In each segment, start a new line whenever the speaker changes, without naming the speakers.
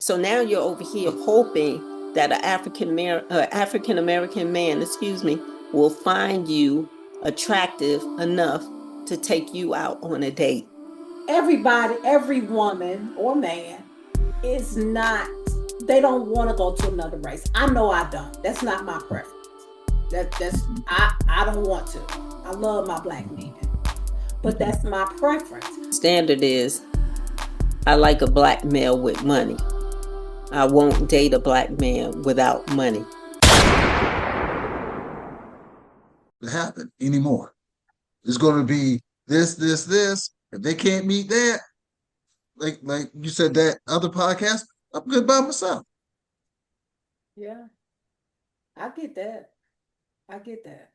So now you're over here hoping that an African American man, will find you attractive enough to take you out on a date.
Everybody, every woman or man is not, they don't want to go to another race. I know I don't. That's not my preference. I don't want to. I love my black men. But that's my preference.
Standard is I like a black male with money. I won't date a black man without money.
To happen anymore. It's going to be this. If they can't meet that, like you said, that other podcast, I'm good by myself.
Yeah, I get that. I get that.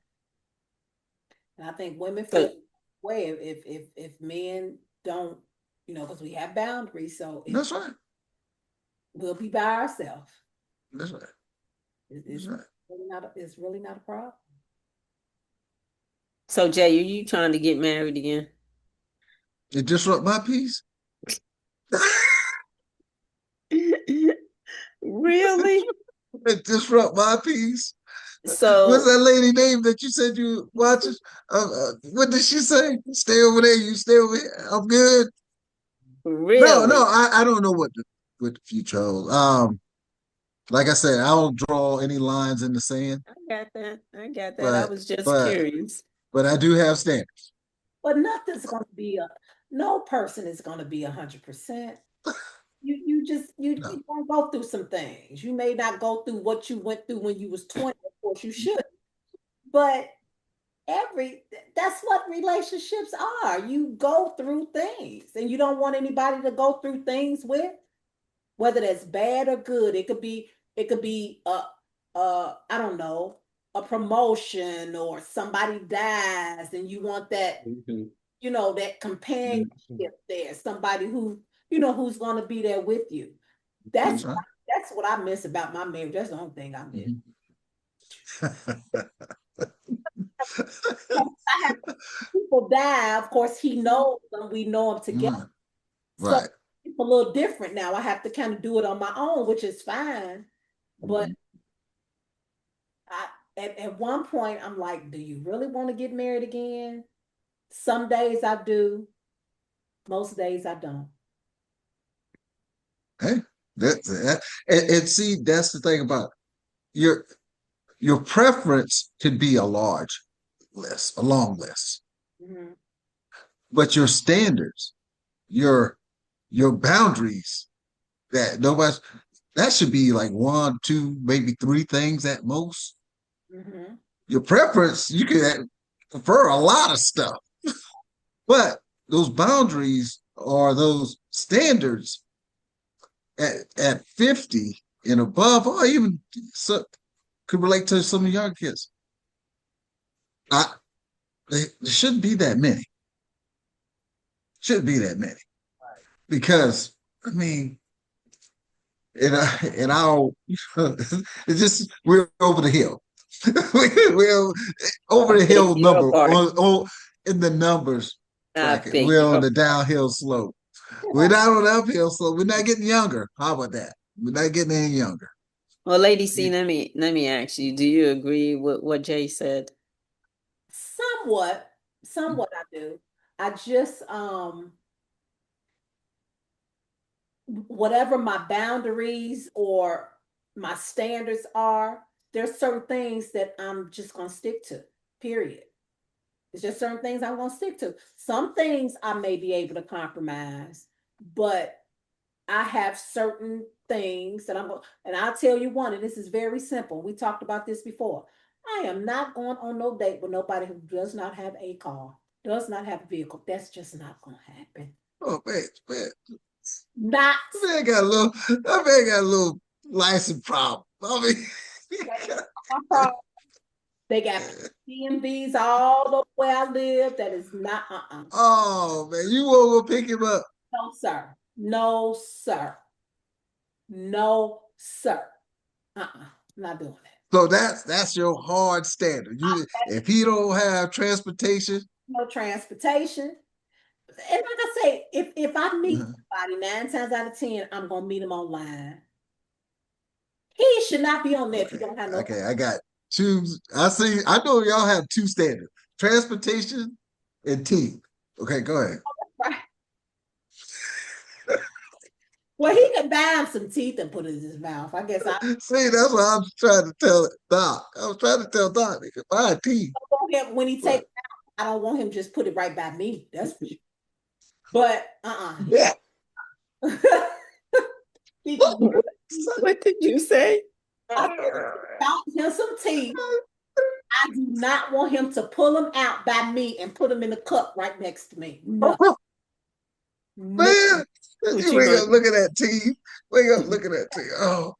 And I think women feel the way if men don't, because we have boundaries. So
That's right.
We'll be by ourselves.
That's right.
It's right. It's really not a problem.
So Jay, are you trying to get married again?
It disrupt my peace.
Really?
It disrupt my peace.
So
what's that lady name that you said you watching? What did she say? Stay over there. You stay over here. I'm good.
Really?
No. I don't know what the future holds. Like I said, I don't draw any lines in the sand.
I got that. I was just curious.
But I do have standards.
But nothing's going to be no person is going to be 100%. You gonna go through some things. You may not go through what you went through when you was 20, of course you should. But that's what relationships are. You go through things and you don't want anybody to go through things with, whether that's bad or good. It could be I don't know, a promotion or somebody dies and you want that, that companionship there, somebody who who's going to be there with you. That's what I miss about my marriage. That's the only thing I miss. I have people die. Of course, he knows them. We know them together.
Right.
So it's a little different now. I have to kind of do it on my own, which is fine. But at one point, I'm like, do you really want to get married again? Some days I do. Most days I don't.
Hey, and see, that's the thing about it. Your preference could be a long list, but your standards, your boundaries, that should be like 1, 2, maybe 3 things at most. Your preference, you could prefer a lot of stuff, but those boundaries or those standards at 50 and above, or even could relate to some young kids. There shouldn't be that many. Shouldn't be that many. Because, I mean, and our it's just, we're over the hill. we're over the hill number in the numbers bracket. We're on the downhill slope. We're not on the uphill slope. We're not getting younger. How about that? We're not getting any younger.
Well, Lady C, let me ask you, do you agree with what Jay said?
Somewhat I do. I just whatever my boundaries or my standards are, there's certain things that I'm just going to stick to, period. It's just certain things I'm going to stick to. Some things I may be able to compromise, but I have certain things that and I'll tell you one, and this is very simple. We talked about this before. I am not going on no date with nobody who does not have a car, does not have a vehicle. That's just not going to happen.
Oh, man.
Not.
That man got a little license problem. I mean,
they got DMVs all the way I live. That is not.
Oh man, you won't go pick him up?
No, sir. No, sir. No, sir. Not doing that.
So that's your hard standard. If he don't have transportation,
no transportation. And like I say, if I meet
Uh-huh.
somebody 9 times out of 10, I'm gonna meet him online. He should not be on there if you
Okay,
don't have no.
okay, I got two. I see. I know y'all have two standards: transportation and teeth. Okay, go ahead.
Right. Well, he can buy him some teeth and put it in his mouth. I guess I
See, that's what I'm trying to tell Doc. I was trying to tell Doc, nigga, buy teeth.
don't want him when he take
But
it out. I don't want him just put it right by me. That's for sure. But
yeah,
he can
What did you say?
I got him some teeth. I do not want him to pull them out by me and put them in a cup right next to me. No, no.
man,
What
you
you
wake
gonna
up looking at teeth. Wake up looking at teeth. Oh,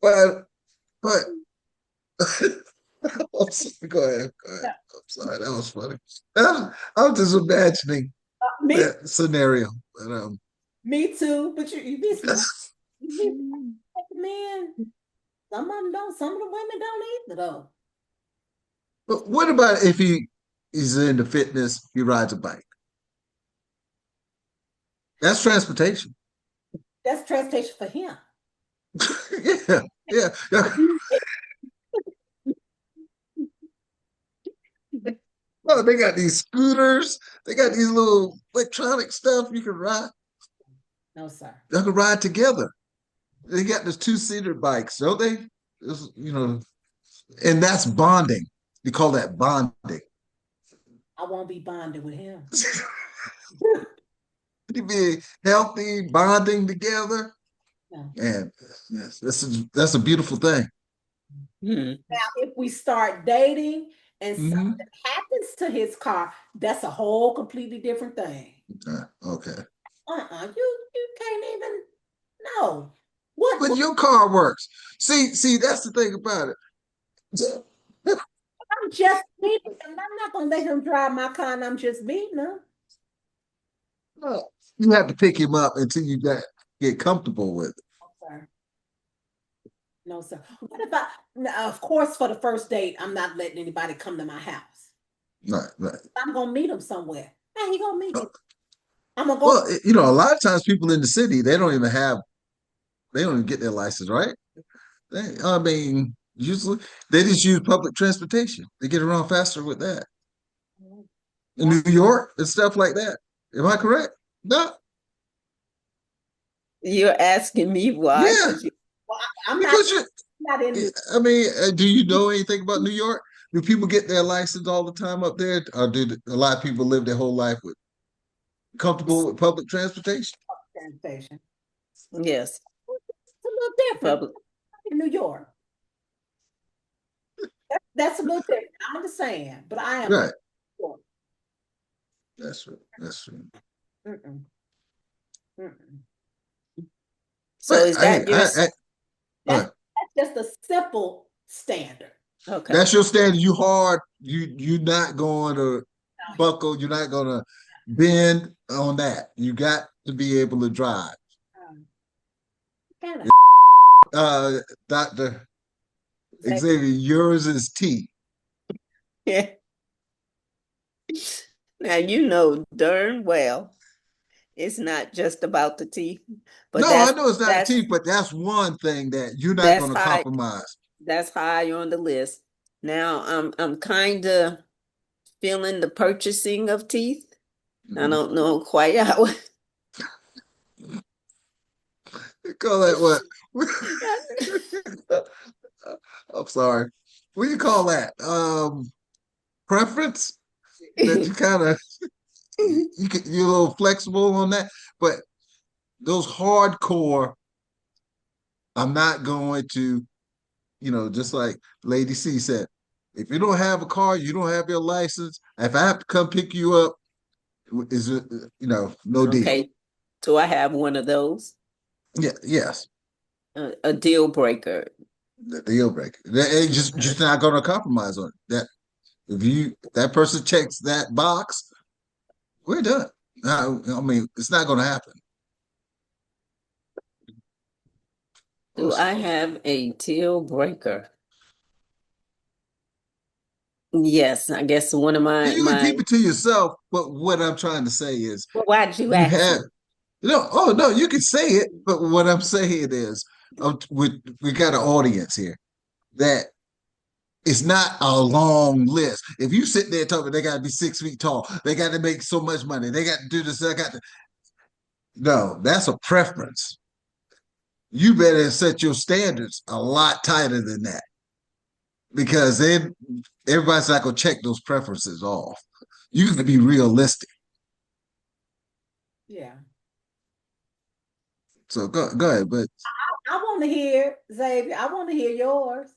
but I'm sorry. Go ahead. Go ahead. I'm sorry. That was funny. I'm just imagining
Me,
that scenario. But,
me too. But you be smart. You be man. Some of them don't. Some of the women don't either though.
but what about if he's into fitness, he rides a bike? That's transportation.
That's transportation for him.
Yeah, yeah, yeah. Oh, they got these scooters. They got these little electronic stuff you can ride.
No, sir.
You can ride together. They got the two-seater bikes, don't they? And that's bonding. You call that bonding.
I won't be bonded with him.
You be healthy, bonding together,
No.
and yes, that's a beautiful thing.
Hmm.
Now, if we start dating and
Hmm.
something happens to his car, that's a whole completely different thing.
Okay,
You can't even know what.
but your car works. See, that's the thing about it.
I'm just meeting him. I'm not gonna let him drive my car, and I'm just meeting him.
You have to pick him up until you get comfortable with it.
Sir. No, sir. What about? Now, of course, for the first date, I'm not letting anybody come to my house.
Right, right.
I'm gonna meet him somewhere. How he gonna meet me? I'm gonna go.
Well, a lot of times people in the city they don't even get their license, right? I mean, usually they just use public transportation. They get around faster with that. In
Why?
New York and stuff like that. Am I correct? No.
You're asking me why?
Yeah,
Because you
Well, I'm not.
because you.
Not in.
I mean, do you know anything about New York? Do people get their license all the time up there, or do a lot of people live their whole life with comfortable with public transportation?
Transportation.
yes,
It's a little different
public.
in New York. That's a little different. I understand, but I am.
Right.
Sure.
That's right. That's right.
Mm-mm. Mm-mm.
So
But
is that your
uh,
That's just a simple standard.
okay?
that's your standard. You hard. You're not going to buckle. You're not going to bend on that. You got to be able to drive.
Um, kind of.
Uh, Doctor Xavier, yours is T.
Yeah. Now you know darn well it's not just about the teeth, but
No, I know it's not
that's
T, but that's one thing that you're not
that's
going to
high
compromise.
that's high on the list. Now I'm kind of feeling the purchasing of teeth. I
Mhm.
don't know quite how.
You call that what? I'm sorry. What do you call that? Preference? That you kind of you're a little flexible on that, but those hardcore, I'm not going to, just like Lady C said, if you don't have a car, you don't have your license. If I have to come pick you up, is it, no deal.
Okay, so I have one of those,
Yeah, yes,
a deal breaker.
the deal breaker. It's just not going to compromise on it. That person checks that box, we're done. I mean, it's not going to happen.
Do I have a deal breaker? Yes, I guess one of
You can keep it to yourself, but what I'm trying to say is
well, why'd you
you
ask
have
me?
no, oh no, you can say it, but what I'm saying is we got an audience here that it's not a long list. If you sit there talking, they got to be 6 feet tall, they got to make so much money, they got to do this, I got to. No, that's a preference. You better set your standards a lot tighter than that because then everybody's not gonna check those preferences off. You got to be realistic.
Yeah.
So go ahead, but
I want to hear, Xavier, I want to hear yours.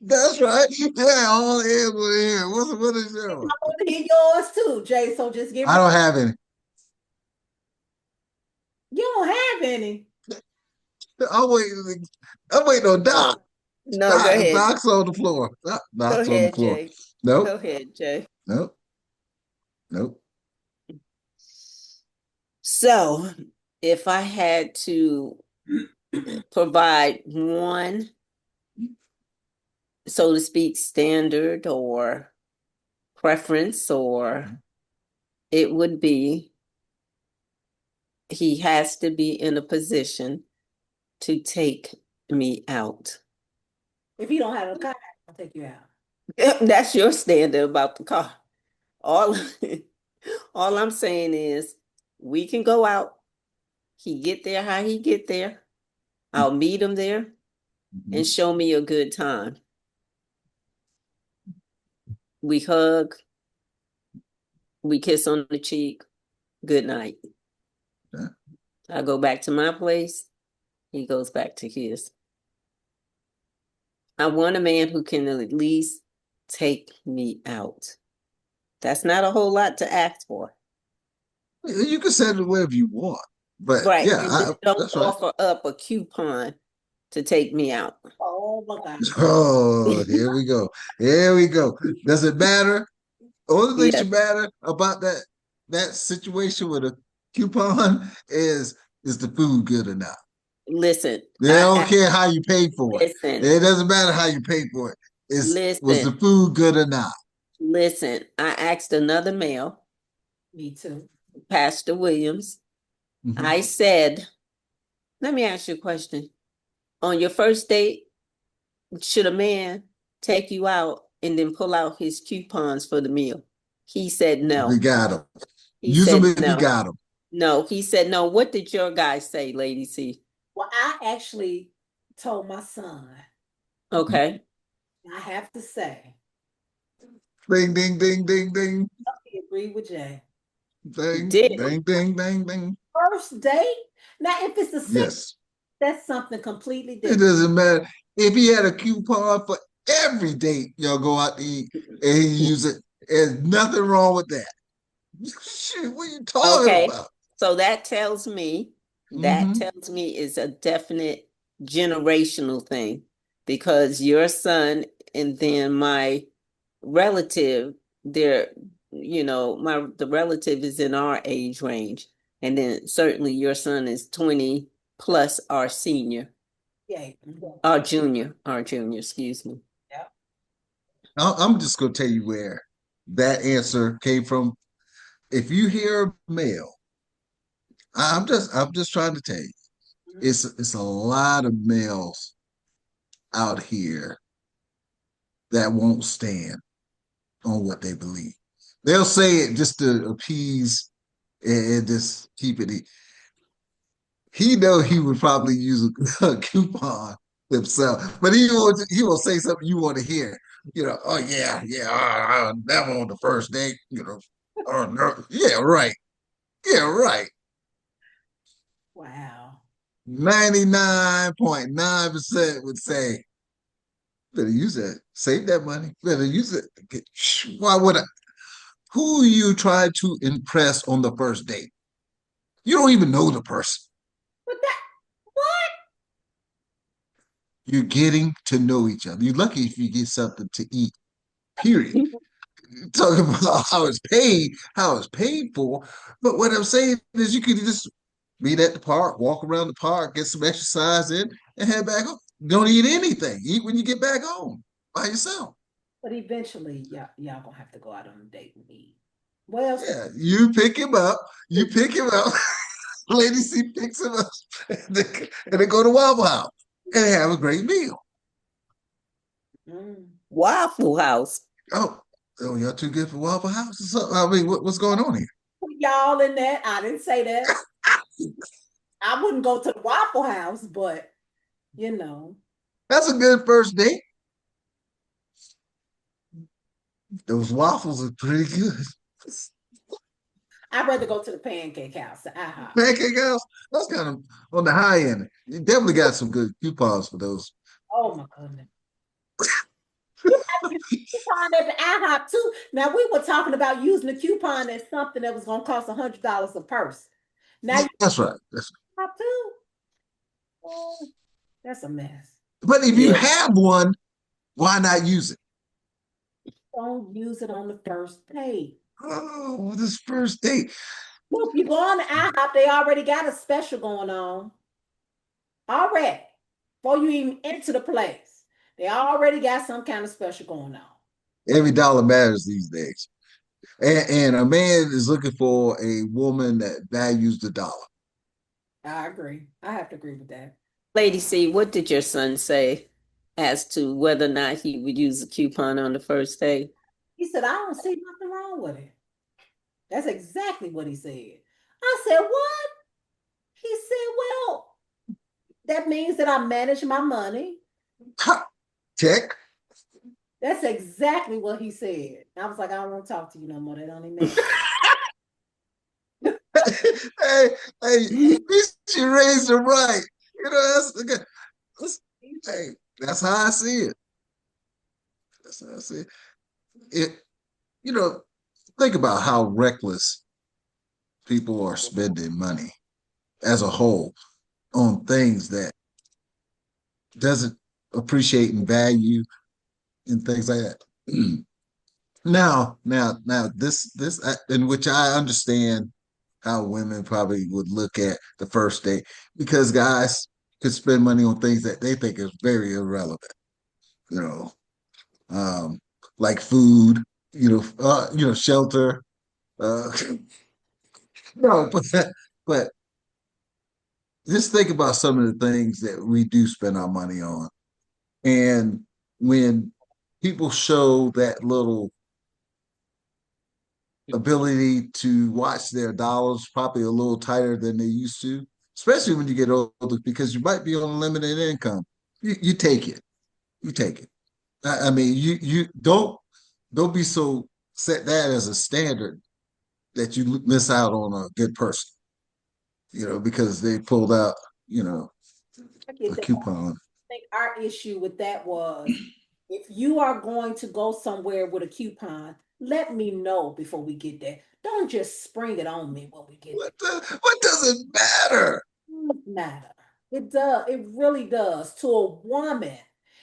that's right. Yeah, all is what is. What is
I
yours?
want to hear yours too, Jay. So just get
I
ready.
don't have any.
You don't have any.
I'm waiting. I'm waiting on Doc.
No, go ahead.
Doc's on the floor.
Go
Doc's on the
ahead,
floor.
Jay. Go
Nope.
ahead, Jay.
Nope. Nope.
So, if I had to provide one, so to speak, standard or preference, or it would be he has to be in a position to take me out.
If you don't have a car, I'll take you out.
That's your standard about the car. All, all I'm saying is we can go out. He get there how he get there. I'll meet him there and show me a good time. We hug, we kiss on the cheek, good night.
Yeah.
I go back to my place, he goes back to his. I want a man who can at least take me out. That's not a whole lot to ask for.
You can set it wherever you want, but
Right.
yeah,
And don't
that's right.
offer up a coupon to take me out.
Oh my God.
Oh, here we go. Here we go. Does it matter? Only thing
Yes.
should matter about that situation with a coupon is the food good or not?
Listen.
They don't care how you pay for it.
Listen.
It doesn't matter how you pay for it. Was the food good or not?
Listen, I asked another male,
Me too.
Pastor Williams.
Mhm.
I said, let me ask you a question. On your first date, should a man take you out and then pull out his coupons for the meal? He said no.
We got him.
He
Use
said
them if
no.
you got them.
No, he said no. What did your guy say, Lady C?
Well, I actually told my son,
Okay.
I have to say,
Ding, ding, ding, ding, ding.
I agree with Jay.
Ding,
Did.
ding, ding, ding, ding.
First date? Now, if it's the sixth,
Yes.
that's something completely
It
different.
doesn't matter. If he had a coupon for every date y'all go out to eat and he use it, there's nothing wrong with that. Shit, what are you talking about?
So that tells me is a definite generational thing because your son and then my relative, the relative is in our age range. And then certainly your son is 20 plus our senior.
Yeah.
Our junior, excuse me.
Yeah.
I'm just gonna tell you where that answer came from. If you hear a male, I'm just trying to tell you, it's a lot of males out here that won't stand on what they believe. They'll say it just to appease and just keep it. He know he would probably use a coupon himself, but he will say something you want to hear. Oh yeah, never on the first date. Oh no, yeah, right, yeah, right.
Wow.
99.9% would say, better use it. Save that money. Better use it. Why would I? Who you try to impress on the first date? You don't even know the person.
But what?
You're getting to know each other. You're lucky if you get something to eat. Period. Talking about how it's paid for. But what I'm saying is you could just meet at the park, walk around the park, get some exercise in, and head back home. Don't eat anything. Eat when you get back home by yourself.
But eventually, y'all gonna have to go out on a date with me. Well,
Yeah, you pick him up. You pick him up. Lady C picks him up, and they go to Waffle House and have a great meal.
Waffle House.
Oh, y'all too good for Waffle House? I mean, what's going on here?
Y'all in that. I didn't say that. I wouldn't go to the Waffle House, but you know.
That's a good first date. Those waffles are pretty good.
I'd rather go to the Pancake House, the IHOP.
Pancake House, that's kind of on the high end. You definitely got some good coupons for those.
Oh my goodness. You have to use a coupon at the IHOP too. Now we were talking about using a coupon as something that was gonna cost $100 a person. Now
That's right.
IHOP too. Oh, that's a mess.
But if you have one, why not use it?
Don't use it on the first date.
Oh, this first date.
Look, you go on the IHOP, they already got a special going on. Already. Before you even enter the place, they already got some kind of special going on.
Every dollar matters these days. And a man is looking for a woman that values the dollar.
I agree. I have to agree with that.
Lady C, what did your son say as to whether or not he would use a coupon on the first day?
He said, I don't see nothing wrong with it. That's exactly what he said. I said, what? He said, well, that means that I manage my money.
Check.
That's exactly what he said. I was like, I don't want to talk to you no more. That don't even make
hey, you raised him right. You know, that's how I see it. That's how I see it. You know, think about how reckless people are spending money as a whole on things that doesn't appreciate and value and things like that. Now, this in which I understand how women probably would look at the first date because guys could spend money on things that they think is very irrelevant, you know, like food, shelter. Uh, no, but just think about some of the things that we do spend our money on, and when people show that little ability to watch their dollars probably a little tighter than they used to, especially when you get older, because you might be on limited income. You take it. You take it. I mean, you don't be so set that as a standard that you miss out on a good person, because they pulled out, a coupon.
I think our issue with that was if you are going to go somewhere with a coupon, let me know before we get there. Don't just spring it on me when we get there.
What does it matter?
It doesn't matter. It does. It really does. To a woman,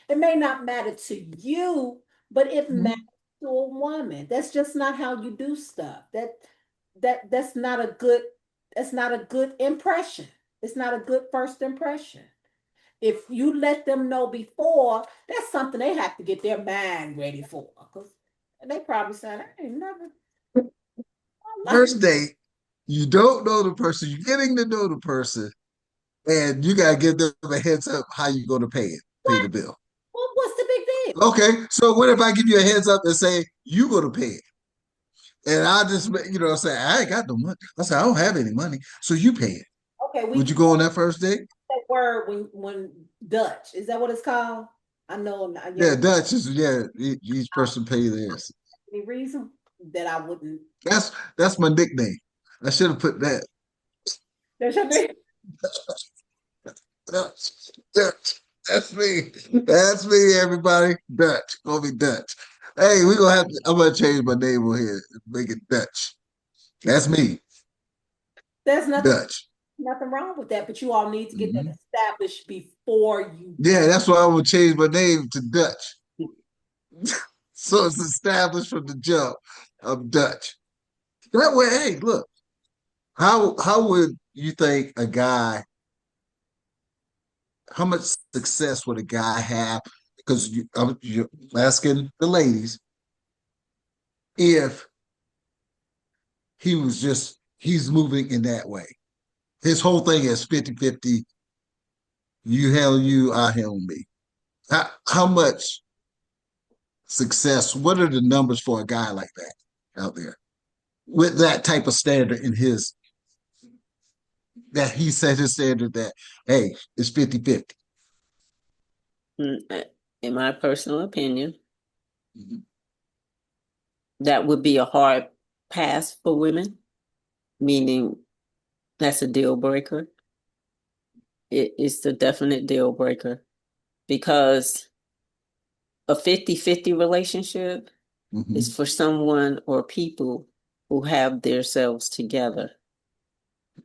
it may not matter to you, but it matters to a woman. That's just not how you do stuff. That's not a good. That's not a good impression. It's not a good first impression. If you let them know before, that's something they have to get their mind ready for. Because they probably saying, I ain't never.
First date, you don't know the person, you're getting to know the person, and you gotta give them a heads up how you're gonna pay the bill.
Well, what's the big deal?
Okay, so what if I give you a heads up and say you gonna pay it? And I just, say, I ain't got no money. I say, I don't have any money, so you pay it.
Okay,
would you go on that first date?
That word when Dutch, is that what it's called? I know.
Yeah, Dutch is each person pay theirs.
Any reason that I wouldn't?
That's my nickname. I should have put that.
That's your name.
Dutch. That's me. That's me, everybody. Dutch. Call me Dutch. Hey, I'm gonna change my name on here. Make it Dutch. That's me.
There's nothing
Dutch.
Nothing wrong with that, but you all need to get that established before you.
Yeah, that's why I'm gonna change my name to Dutch. So it's established from the jump. I'm Dutch. That way, hey, look, how would you think a guy how much success would a guy have? Because you're asking the ladies if he's moving in that way. His whole thing is 50-50. You handle you, I handle me. How much success, what are the numbers for a guy like that out there with that type of standard that he set his standard that, hey, it's 50-50?
In my personal opinion,
Mhm.
that would be a hard pass for women, meaning that's a deal breaker. It's the definite deal breaker because a 50-50 relationship is for someone or people who have themselves together.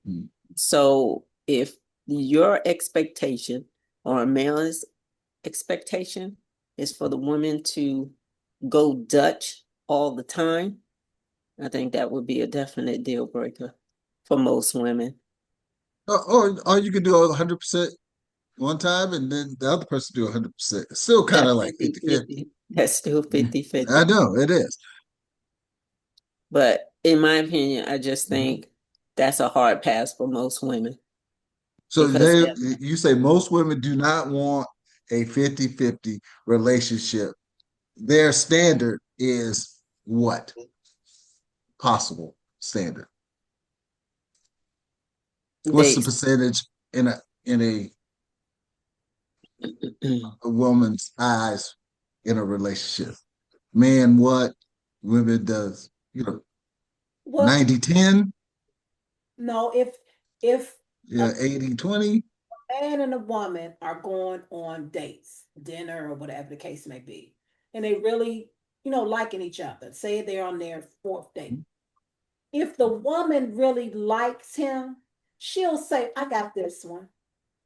Mhm.
So if your expectation or a male's expectation is for the woman to go Dutch all the time, I think that would be a definite deal breaker for most women.
Or you could do 100% one time and then the other person do 100%. It's still kind
That's
of like 50-50.
50-50. That's still 50-50.
I know it is.
But in my opinion, I just
Mhm.
think that's a hard pass for most women
So
because
you say most women do not want a 50-50 relationship. Their standard is what? Possible standard. What's
they
the percentage in a woman's eyes in a relationship? Man, what? Women does,
Well,
90-10?
no, if a
Yeah, 80-20?
man and a woman are going on dates, dinner or whatever the case may be, and they really, liking each other. Say they're on their fourth date. If the woman really likes him, she'll say, I got this one.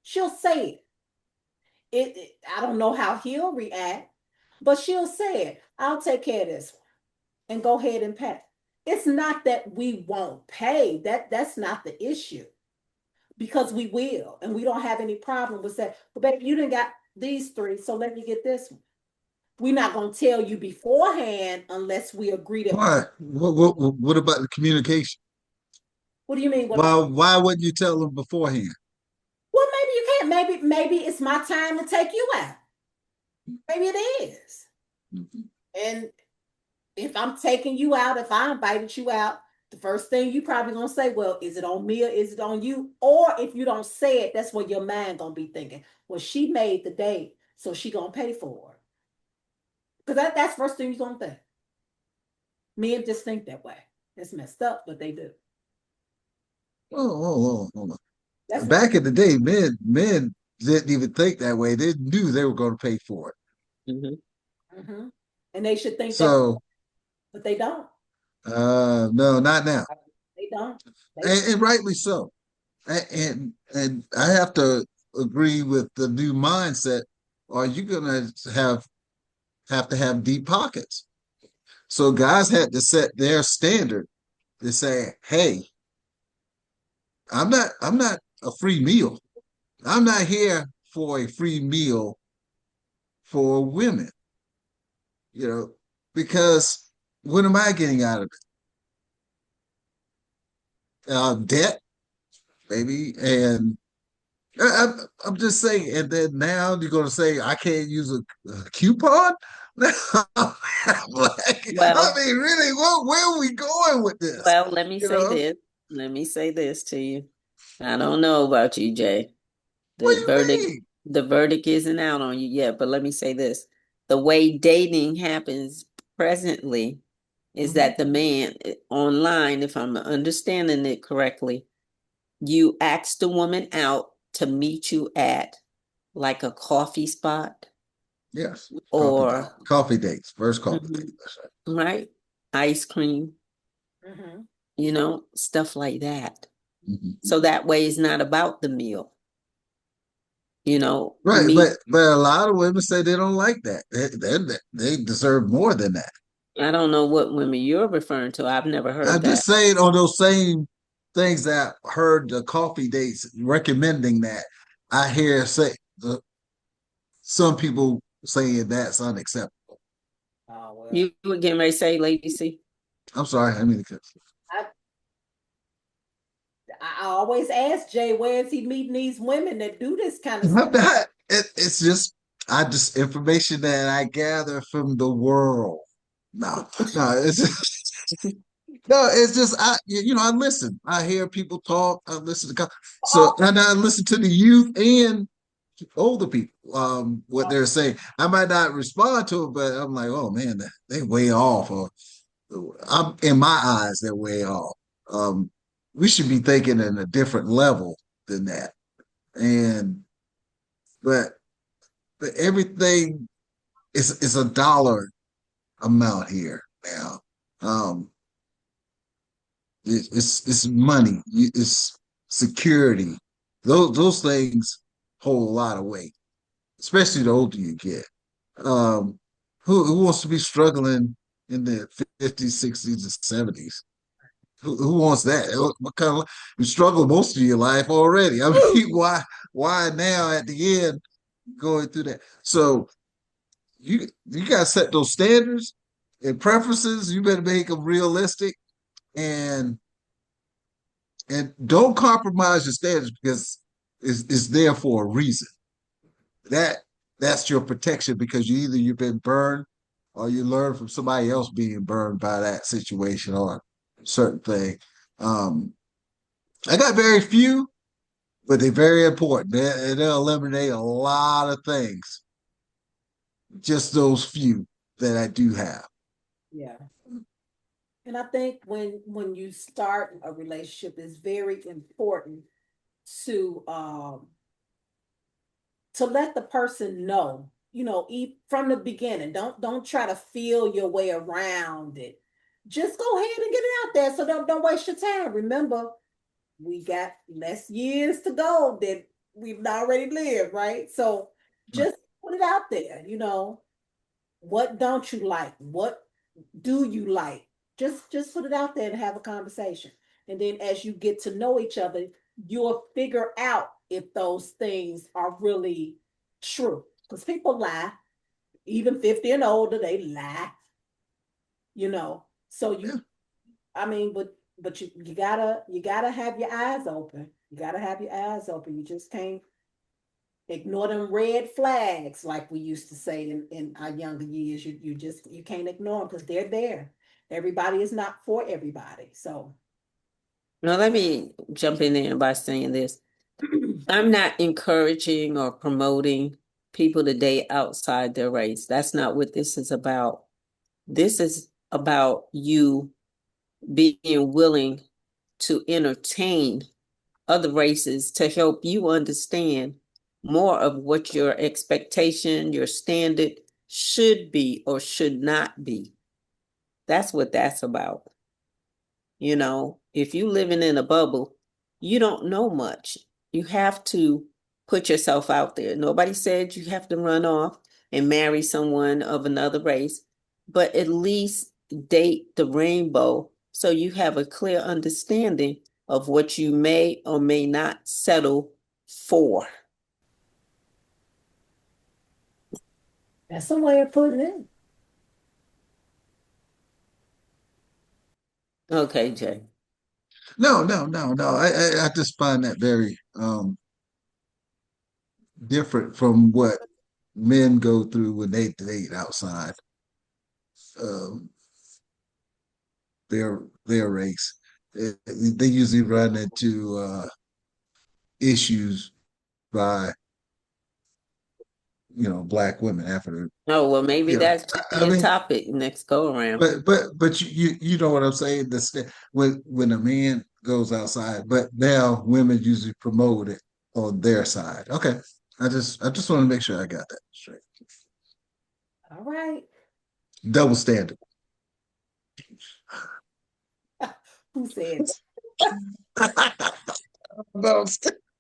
She'll say it. I don't know how he'll react, but she'll say it. I'll take care of this one and go ahead and pay. It's not that we won't pay. That's not the issue because we will, and we don't have any problem with that. But baby, you didn't got these three, so let me get this one. We're not gonna tell you beforehand unless we agree that.
Why? What about the communication?
What do you mean? What about?
Why wouldn't you tell them beforehand?
Well, maybe you can't. Maybe it's my time to take you out. Maybe it is.
Mhm.
And if I'm taking you out, if I invited you out, the first thing you probably gonna say, well, is it on me or is it on you? Or if you don't say it, that's what your mind gonna be thinking. Well, she made the date, so she gonna pay for it. Because that's the first thing you're gonna think. Men just think that way. It's messed up, but they do.
Hold
That's
on.
what
Back in the day, men didn't even think that way. They knew they were going to pay for it.
Mhm.
mm-hmm. And they should think that,
So,
but they don't.
no, not now,
They don't. They
and rightly so. And I have to agree with the new mindset. Are you going to have to have deep pockets? So guys had to set their standard to say, "Hey, I'm not a free meal. I'm not here for a free meal for women, you know, because what am I getting out of it? Debt, baby, and I'm just saying. And then now you're going to say I can't use a coupon? I
Well,
mean, really, where are we going with this?
well, let me
You
say
know,
this. Let me say this to you. I don't know about you, Jay.
what
The
do you
verdict,
mean?
the verdict isn't out on you yet, but let me say this. The way dating happens presently is
Mhm.
that the man online, if I'm understanding it correctly, you ask the woman out to meet you at like a coffee spot
Yes,
or
coffee dates, first coffee
Mhm.
date. That's right.
right, ice cream,
mm-hmm.
stuff like that.
Mhm.
So that way it's not about the meal,
Right,
meet.
but a lot of women say they don't like that. They deserve more than that.
I don't know what women you're referring to. I've never heard
I'm
that.
just saying on those same things that I heard the coffee dates recommending that I hear say some people saying that's unacceptable.
Oh, well,
You were getting ready to say, Lady C?
I'm sorry, I mean,
I always ask Jay, where is he meeting these women that do this kind of stuff?
it's just information that I gather from the world. No, no, it's no, it's just I listen. I hear people talk. I listen to and I listen to the youth and older people. What they're saying. I might not respond to it, but I'm like, oh man, they way off. Or I'm in my eyes, they're way off. We should be thinking in a different level than that. And but everything is a dollar amount here now. Um, it's money, it's security. Those things hold a lot of weight, especially the older you get. Um, who wants to be struggling in the 50s, 60s, and 70s? Who wants that? What kind of you struggle most of your life already? I mean, why now at the end going through that? So you got to set those standards and preferences. You better make them realistic and don't compromise your standards because it's there for a reason. That that's your protection because you've been burned or you learn from somebody else being burned by that situation or certain thing. Um, I got very few, but they're very important. They'll eliminate a lot of things. Just those few that I do have.
Yeah. And I think when you start a relationship, it's very important to let the person know, from the beginning. Don't try to feel your way around it. Just go ahead and get it out there. So don't waste your time. Remember, we got less years to go than we've already lived, right? So just put it out there. What don't you like? What do you like? Just put it out there and have a conversation. And then as you get to know each other, you'll figure out if those things are really true. Because people lie, even 50 and older, they lie, you know. So I mean, but you gotta have your eyes open. You gotta have your eyes open. You just can't ignore them red flags, like we used to say in our younger years. You can't ignore them because they're there. Everybody is not for everybody. So
Now, let me jump in there by saying this. I'm not encouraging or promoting people to date outside their race. That's not what this is about. This is about you being willing to entertain other races to help you understand more of what your expectation, your standard should be or should not be. That's what that's about. If you living in a bubble, you don't know much. You have to put yourself out there. Nobody said you have to run off and marry someone of another race, but at least date the rainbow so you have a clear understanding of what you may or may not settle for.
that's some way of putting it.
Okay, Jay.
No, no, no, no. I just find that very different from what men go through when they date outside um, their race. They usually run into issues by black women after.
Oh, well, maybe
You know,
that could be
I
a
mean,
topic next go around.
but you know what I'm saying? When a man goes outside, but now women usually promote it on their side. Okay, I just want to make sure I got that straight.
All right.
Double standard.
Who said
Double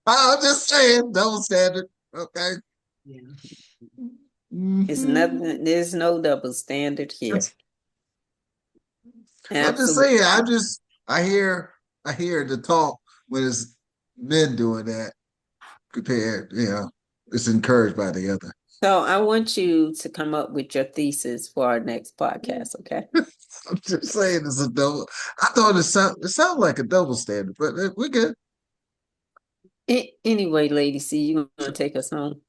I'm just saying double standard. Okay.
yeah.
It's
Mhm.
nothing, there's no double standard here.
I'm just
Absolutely.
saying. I hear the talk when it's men doing that compared. It's encouraged by the other.
So I want you to come up with your thesis for our next podcast, okay?
I'm just saying it's a double. I thought it sounded like a double standard, but we're good.
Anyway, Lady C, you gonna take us home?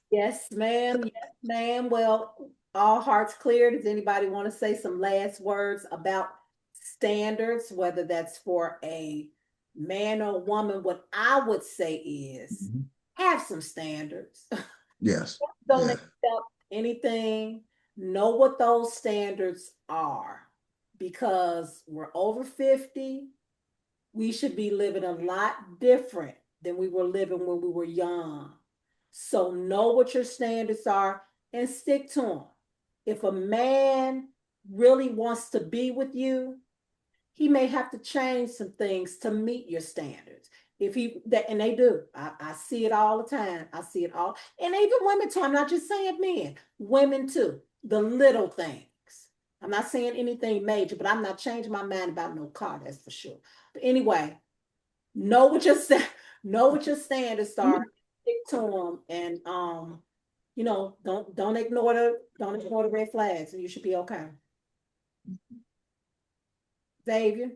Yes, ma'am. Yes, ma'am. Well, all hearts clear. Does anybody want to say some last words about standards, whether that's for a man or woman? What I would say is have some standards.
Yes.
Don't
Yeah.
accept anything. Know what those standards are, because we're over 50. We should be living a lot different than we were living when we were young. So know what your standards are and stick to them. If a man really wants to be with you, he may have to change some things to meet your standards. If he that and they do. I see it all the time. I see it all. And even women too. I'm not just saying men, women too. The little things. I'm not saying anything major, but I'm not changing my mind about no car, that's for sure. But anyway, know what your know what your standards are, stick to them, and don't ignore the red flags, and you should be okay. Xavier,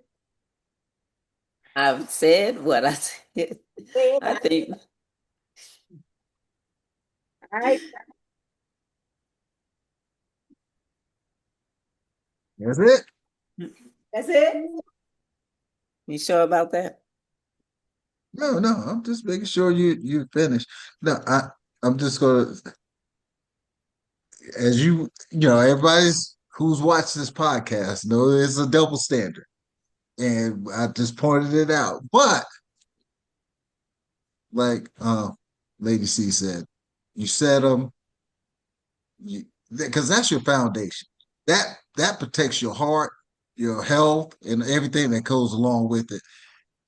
I've said what I said. I think
all right.
That's it.
That's it.
you sure about that?
No, no. I'm just making sure you finish. No, I'm just gonna, as everybody's who's watched this podcast know it's a double standard, and I just pointed it out. But like Lady C said, you set them, because that's your foundation. That protects your heart, your health, and everything that goes along with it.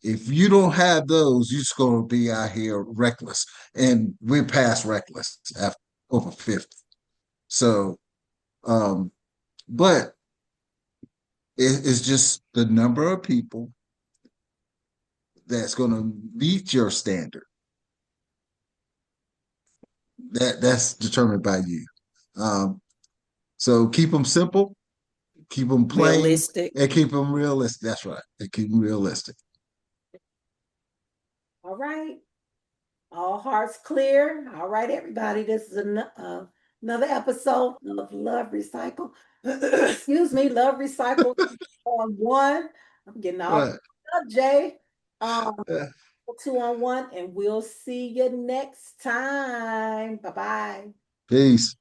If you don't have those, you're just going to be out here reckless, and we're past reckless after over 50. So, but it's just the number of people that's going to meet your standard. That's determined by you. So keep them simple, keep them plain,
Realistic.
and keep them realistic. That's right. And keep them realistic.
All right. All hearts clear. All right, everybody. This is another episode of Love Recycle. Excuse me, Love Recycle on one. I'm getting all
Right.
up, Jay. 2-on-1, and we'll see you next time. Bye-bye.
Peace.